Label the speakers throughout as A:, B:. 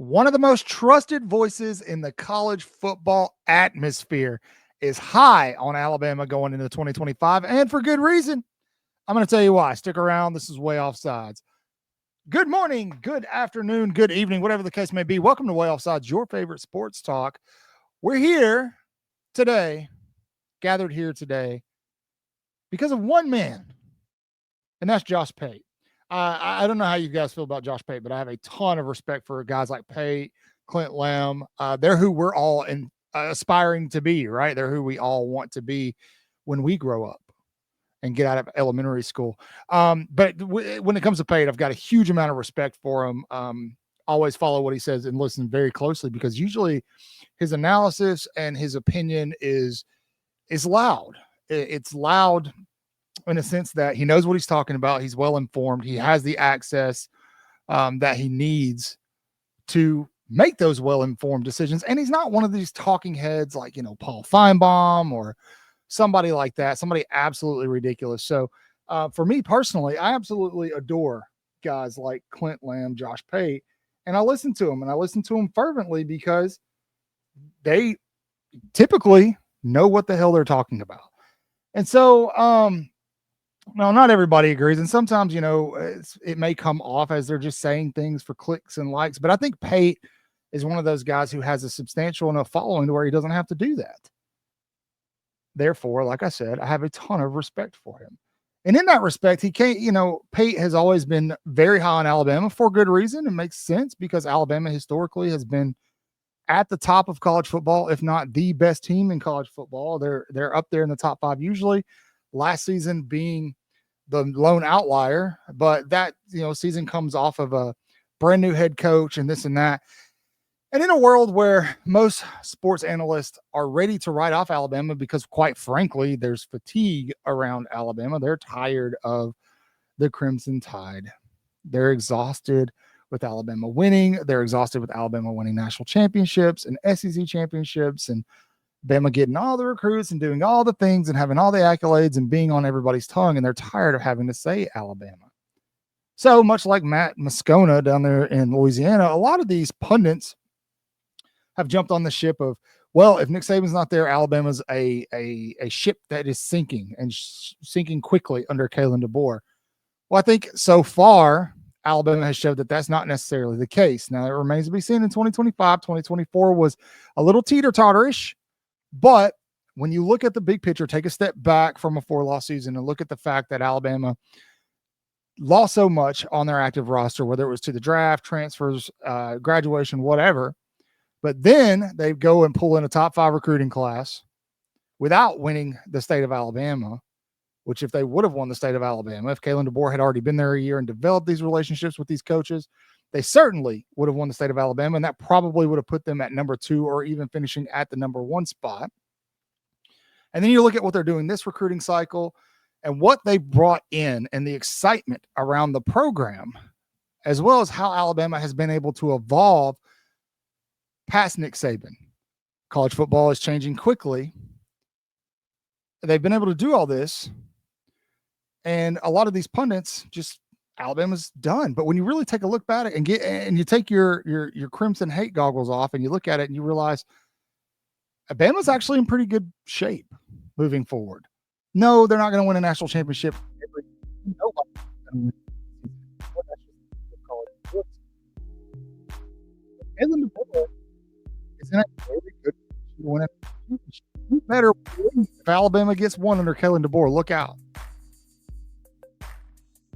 A: One of the most trusted voices in the college football atmosphere is high on Alabama going into 2025, and for good reason. I'm going to tell you why. Stick around. This is Waaaay Offsides. Good morning, good afternoon, good evening, whatever the case may be. Welcome to Waaaay Offsides, your favorite sports talk. We're here today, gathered here today, because of one man, and that's Josh Pate. I don't know how you guys feel about Josh Pate, but I have a ton of respect for guys like Pate, Clint Lamb. They're who we're all aspiring to be, right? They're who we all want to be when we grow up and get out of elementary school. But when it comes to Pate, I've got a huge amount of respect for him. Always follow what he says and listen very closely, because usually his analysis and his opinion is loud. It's loud in a sense that he knows what he's talking about. He's well informed. He has the access that he needs to make those well informed decisions. And he's not one of these talking heads like, Paul Feinbaum or somebody like that, somebody absolutely ridiculous. So for me personally, I absolutely adore guys like Clint Lamb, Josh Pate, and I listen to them, and I listen to them fervently because they typically know what the hell they're talking about. And so, no, not everybody agrees. And sometimes, it may come off as they're just saying things for clicks and likes. But I think Pate is one of those guys who has a substantial enough following to where he doesn't have to do that. Therefore, like I said, I have a ton of respect for him. And in that respect, he can't, Pate has always been very high on Alabama for good reason. It makes sense because Alabama historically has been at the top of college football, if not the best team in college football. They're up there in the top 5 usually. Last season being the lone outlier, but that season comes off of a brand new head coach and this and that. And in a world where most sports analysts are ready to write off Alabama because, quite frankly, there's fatigue around Alabama. They're tired of the Crimson Tide. They're exhausted with Alabama winning. They're exhausted with Alabama winning national championships and SEC championships and Bama getting all the recruits and doing all the things and having all the accolades and being on everybody's tongue, and they're tired of having to say Alabama. So much like Matt Moscona down there in Louisiana, a lot of these pundits have jumped on the ship of, well, if Nick Saban's not there, Alabama's a ship that is sinking and sinking quickly under Kalen DeBoer. Well, I think so far Alabama has showed that that's not necessarily the case. Now, it remains to be seen in 2025. 2024 was a little teeter-totterish. But when you look at the big picture, take a step back from a 4-loss season and look at the fact that Alabama lost so much on their active roster, whether it was to the draft, transfers, graduation, whatever. But then they go and pull in a top 5 recruiting class without winning the state of Alabama, which if they would have won the state of Alabama, if Kalen DeBoer had already been there a year and developed these relationships with these coaches, they certainly would have won the state of Alabama, and that probably would have put them at number 2 or even finishing at the number 1 spot. And then you look at what they're doing this recruiting cycle and what they brought in and the excitement around the program, as well as how Alabama has been able to evolve past Nick Saban. College football is changing quickly. They've been able to do all this, and a lot of these pundits just Alabama's done. But when you really take a look at it and you take your crimson hate goggles off and you look at it and you realize Alabama's actually in pretty good shape moving forward. No, they're not going to win a national championship. Kalen DeBoer is in a very good position to win a championship. You better win if Alabama gets one under Kalen DeBoer. Look out.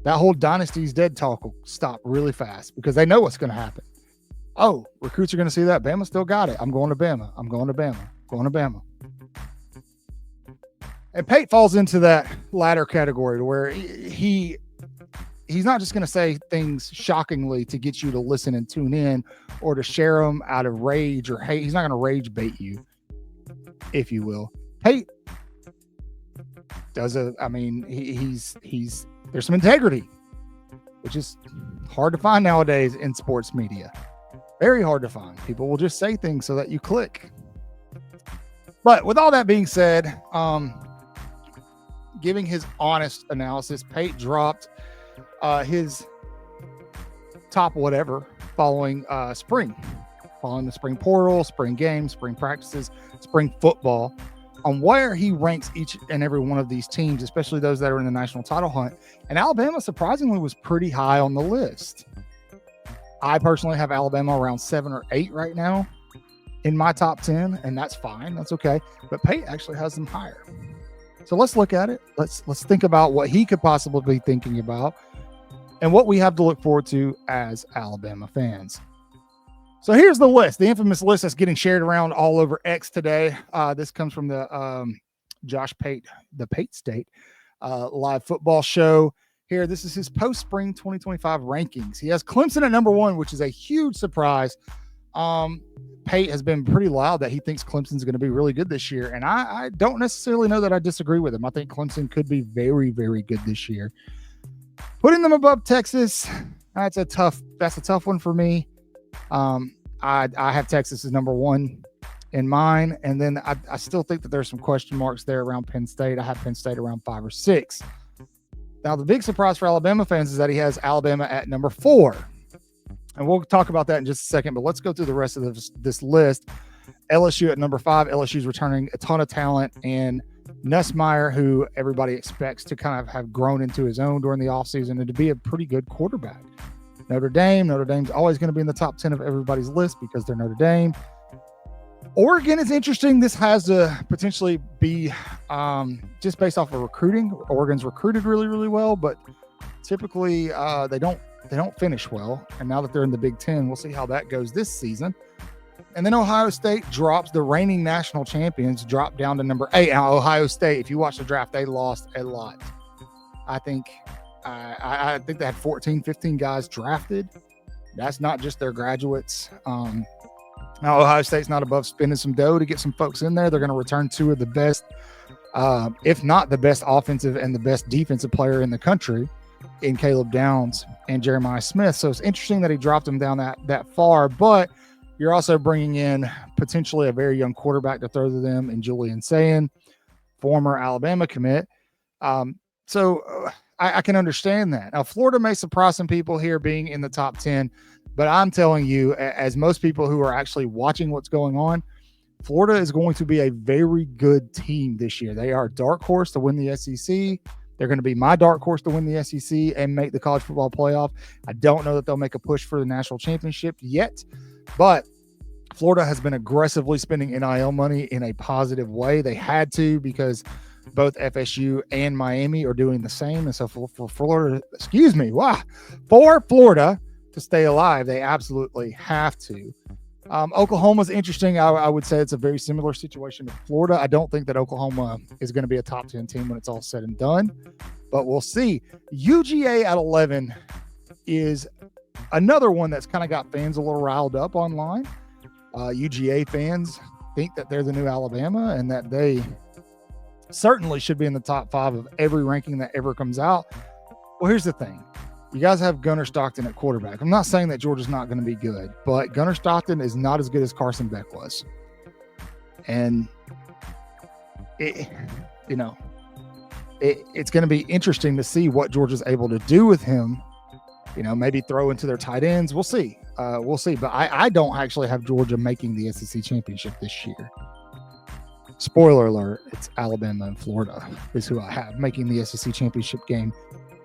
A: That whole dynasty's dead talk will stop really fast because they know what's going to happen. Oh, recruits are going to see that. Bama still got it. I'm going to Bama. I'm going to Bama. Going to Bama. And Pate falls into that latter category to where he's not just going to say things shockingly to get you to listen and tune in or to share them out of rage or hate. He's not going to rage bait you, if you will. Pate does he's there's some integrity, which is hard to find nowadays in sports media. Very hard to find. People will just say things so that you click. But with all that being said, giving his honest analysis, Pate dropped his top whatever following spring following the spring portal, spring games, spring practices, spring football, on where he ranks each and every one of these teams, especially those that are in the national title hunt. And Alabama, surprisingly, was pretty high on the list. I personally have Alabama around 7 or 8 right now in my top 10, and that's fine. That's okay. But Pate actually has them higher. So let's look at it. Let's think about what he could possibly be thinking about and what we have to look forward to as Alabama fans. So here's the list, the infamous list that's getting shared around all over X today. This comes from the Josh Pate, the Pate State live football show. Here, this is his post-spring 2025 rankings. He has Clemson at number 1, which is a huge surprise. Pate has been pretty loud that he thinks Clemson's going to be really good this year, and I don't necessarily know that I disagree with him. I think Clemson could be very, very good this year. Putting them above Texas, that's a tough one for me. I have Texas as number 1 in mine, and then I still think that there's some question marks there around Penn State. I have Penn State around 5 or 6. Now, the big surprise for Alabama fans is that he has Alabama at number 4. And we'll talk about that in just a second, but let's go through the rest of this list. LSU at number 5. LSU's returning a ton of talent, and Nussmeier, who everybody expects to kind of have grown into his own during the offseason and to be a pretty good quarterback. Notre Dame's always going to be in the top 10 of everybody's list because they're Notre Dame. Oregon is interesting. This has to potentially be just based off of recruiting. Oregon's recruited really, really well, but typically they don't finish well. And now that they're in the Big Ten, we'll see how that goes this season. And then Ohio State drops, the reigning national champions, drop down to number 8. Now, Ohio State, if you watch the draft, they lost a lot. I think they had 14, 15 guys drafted. That's not just their graduates. Now, Ohio State's not above spending some dough to get some folks in there. They're going to return 2 of the best, if not the best offensive and the best defensive player in the country in Caleb Downs and Jeremiah Smith. So it's interesting that he dropped them down that far, but you're also bringing in potentially a very young quarterback to throw to them in Julian Sayin, former Alabama commit. So I can understand that. Now, Florida may surprise some people here being in the top 10, but I'm telling you, as most people who are actually watching what's going on, Florida is going to be a very good team this year. They are a dark horse to win the SEC. They're going to be my dark horse to win the SEC and make the college football playoff. I don't know that they'll make a push for the national championship yet, but Florida has been aggressively spending NIL money in a positive way. They had to, because both FSU and Miami are doing the same. And so for Florida to stay alive, they absolutely have to. Oklahoma's interesting. I would say it's a very similar situation to Florida. I don't think that Oklahoma is going to be a top 10 team when it's all said and done, but we'll see. UGA at 11 is another one that's kind of got fans a little riled up online. UGA fans think that they're the new Alabama and that they certainly should be in the top 5 of every ranking that ever comes out. Well, here's the thing. You guys have Gunnar Stockton at quarterback. I'm not saying that Georgia's not going to be good, but Gunnar Stockton is not as good as Carson Beck was. And it's going to be interesting to see what Georgia's able to do with him. Maybe throw into their tight ends. We'll see. But I don't actually have Georgia making the SEC championship this year. Spoiler alert, it's Alabama and Florida is who I have making the SEC championship game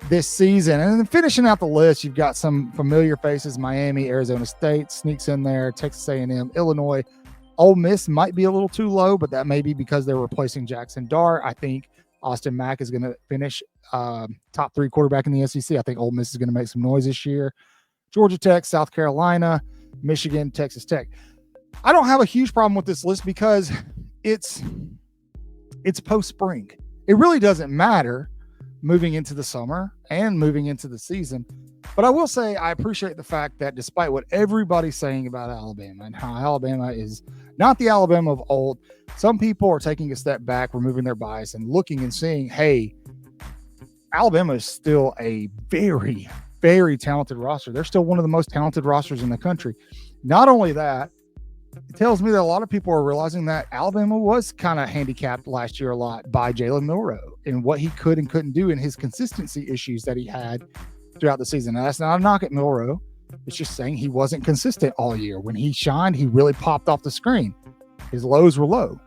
A: this season. And then finishing out the list, you've got some familiar faces. Miami, Arizona State sneaks in there, Texas A&M, Illinois. Ole Miss might be a little too low, but that may be because they're replacing Jackson Dart. I think Austin Mack is going to finish top 3 quarterback in the SEC. I think Ole Miss is going to make some noise this year. Georgia Tech, South Carolina, Michigan, Texas Tech. I don't have a huge problem with this list because it's post-spring. It really doesn't matter moving into the summer and moving into the season. But I will say I appreciate the fact that despite what everybody's saying about Alabama and how Alabama is not the Alabama of old, some people are taking a step back, removing their bias and looking and seeing, hey, Alabama is still a very, very talented roster. They're still one of the most talented rosters in the country. Not only that, it tells me that a lot of people are realizing that Alabama was kind of handicapped last year a lot by Jalen Milroe and what he could and couldn't do and his consistency issues that he had throughout the season. Now, that's not a knock at Milroe. It's just saying he wasn't consistent all year. When he shined, he really popped off the screen. His lows were low,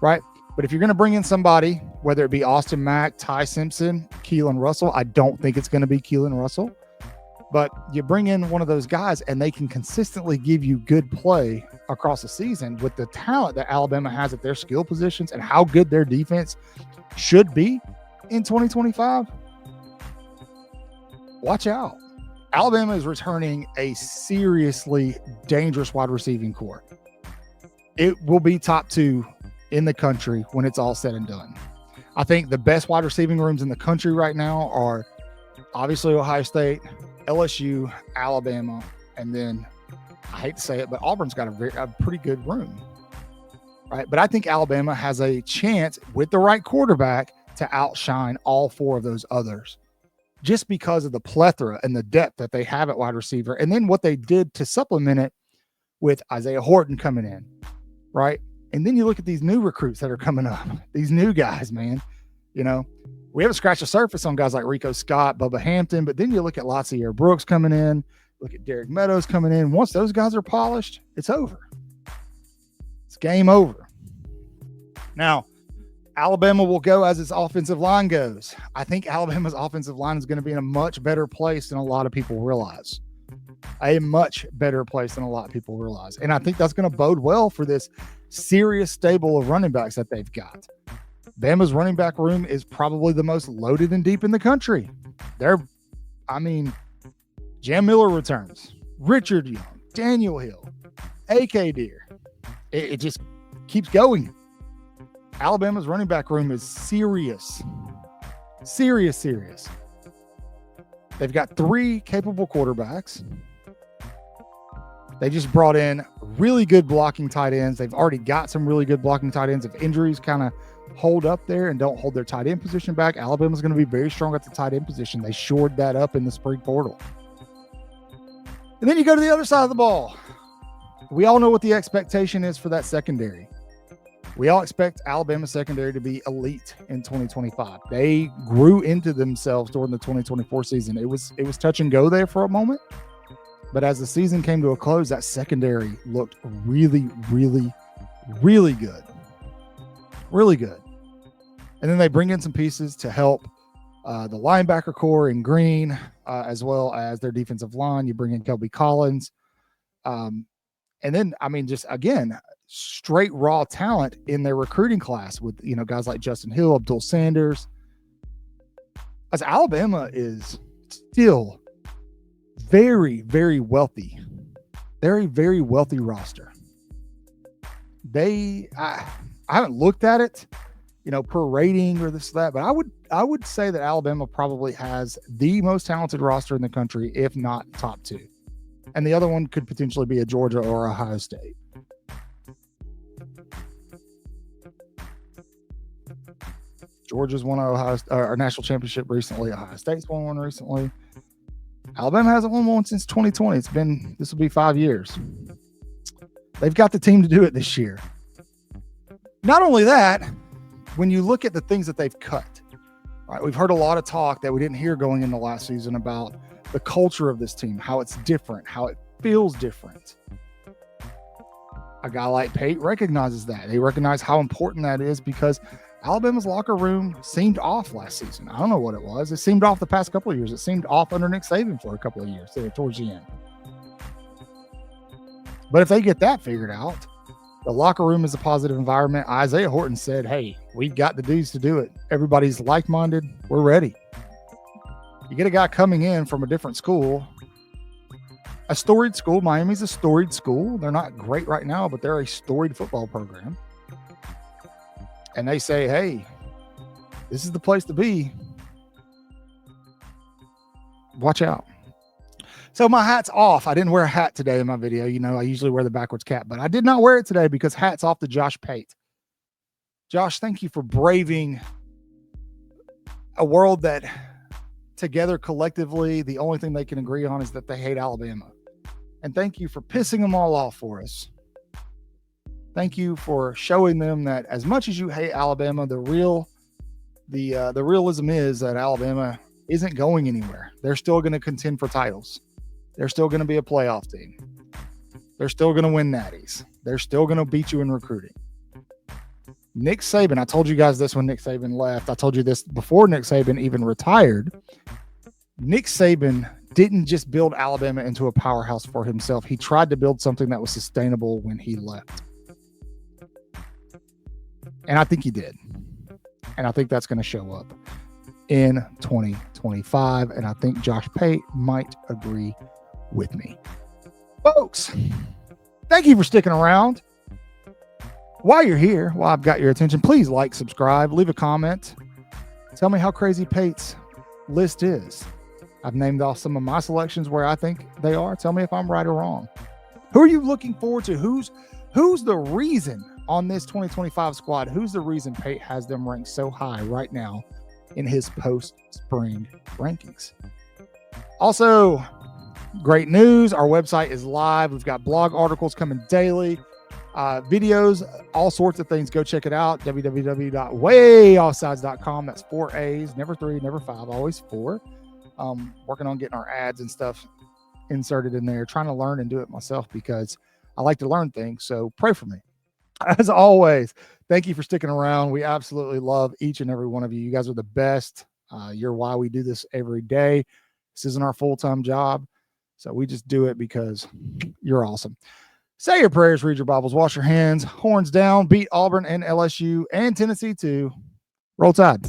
A: right? But if you're going to bring in somebody, whether it be Austin Mack, Ty Simpson, Keelan Russell, I don't think it's going to be Keelan Russell. But you bring in one of those guys and they can consistently give you good play across the season with the talent that Alabama has at their skill positions and how good their defense should be in 2025. Watch out. Alabama is returning a seriously dangerous wide receiving core. It will be top 2 in the country when it's all said and done. I think the best wide receiving rooms in the country right now are obviously Ohio State, LSU, Alabama, and then I hate to say it, but Auburn's got a pretty good room, right? But I think Alabama has a chance with the right quarterback to outshine all 4 of those others just because of the plethora and the depth that they have at wide receiver. And then what they did to supplement it with Isaiah Horton coming in, right? And then you look at these new recruits that are coming up, these new guys, man. You know, we haven't scratched the surface on guys like Rico Scott, Bubba Hampton, but then you look at Lassier Brooks coming in, look at Derek Meadows coming in. Once those guys are polished, it's over. It's game over. Now, Alabama will go as its offensive line goes. I think Alabama's offensive line is going to be in a much better place than a lot of people realize. A much better place than a lot of people realize. And I think that's going to bode well for this serious stable of running backs that they've got. Bama's running back room is probably the most loaded and deep in the country. Jam Miller returns, Richard Young, Daniel Hill, A.K. Deer. It just keeps going. Alabama's running back room is serious. Serious. They've got 3 capable quarterbacks. They just brought in really good blocking tight ends. They've already got some really good blocking tight ends. If injuries kind of hold up there and don't hold their tight end position back, Alabama's going to be very strong at the tight end position. They shored that up in the spring portal. And then you go to the other side of the ball. We all know what the expectation is for that secondary. We all expect Alabama secondary to be elite in 2025. They grew into themselves during the 2024 season. It was touch and go there for a moment. But as the season came to a close, that secondary looked really, really, really good. Really good. And then they bring in some pieces to help the linebacker core in Green, as well as their defensive line. You bring in Kelby Collins. And then, just again, straight raw talent in their recruiting class with, guys like Justin Hill, Abdul Sanders. As Alabama is still very, very wealthy. Very, very wealthy roster. I haven't looked at it, per rating or this, that, but I would say that Alabama probably has the most talented roster in the country, if not top 2. And the other one could potentially be a Georgia or Ohio State. Georgia's won our national championship recently. Ohio State's won one recently. Alabama hasn't won one since 2020. This will be 5 years. They've got the team to do it this year. Not only that, when you look at the things that they've cut, right? We've heard a lot of talk that we didn't hear going into last season about the culture of this team, how it's different, how it feels different. A guy like Pate recognizes that. They recognize how important that is because Alabama's locker room seemed off last season. I don't know what it was. It seemed off the past couple of years. It seemed off under Nick Saban for a couple of years there towards the end. But if they get that figured out, the locker room is a positive environment. Isaiah Horton said, hey, we've got the dudes to do it. Everybody's like-minded. We're ready. You get a guy coming in from a different school, a storied school. Miami's a storied school. They're not great right now, but they're a storied football program. And they say, hey, this is the place to be. Watch out. So my hat's off. I didn't wear a hat today in my video. I usually wear the backwards cap, but I did not wear it today because hat's off to Josh Pate. Josh, thank you for braving a world that together collectively, the only thing they can agree on is that they hate Alabama. And thank you for pissing them all off for us. Thank you for showing them that as much as you hate Alabama, the realism is that Alabama isn't going anywhere. They're still going to contend for titles. They're still going to be a playoff team. They're still going to win natties. They're still going to beat you in recruiting. Nick Saban, I told you guys this when Nick Saban left. I told you this before Nick Saban even retired. Nick Saban didn't just build Alabama into a powerhouse for himself. He tried to build something that was sustainable when he left. And I think he did. And I think that's going to show up in 2025. And I think Josh Pate might agree with me. Folks, thank you for sticking around. While you're here, while I've got your attention, please like, subscribe, leave a comment. Tell me how crazy Pate's list is. I've named off some of my selections where I think they are. Tell me if I'm right or wrong. Who are you looking forward to? Who's the reason on this 2025 squad? Who's the reason Pate has them ranked so high right now in his post-spring rankings? Also, great news. Our website is live. We've got blog articles coming daily, videos, all sorts of things. Go check it out. www.waayoffsides.com. That's 4 A's, never 3, never 5, always 4. Working on getting our ads and stuff inserted in there, trying to learn and do it myself because I like to learn things. So pray for me. As always, thank you for sticking around. We absolutely love each and every one of you. You guys are the best. You're why we do this every day. This isn't our full-time job. So we just do it because you're awesome. Say your prayers, read your Bibles, wash your hands, horns down, beat Auburn and LSU and Tennessee too. Roll Tide.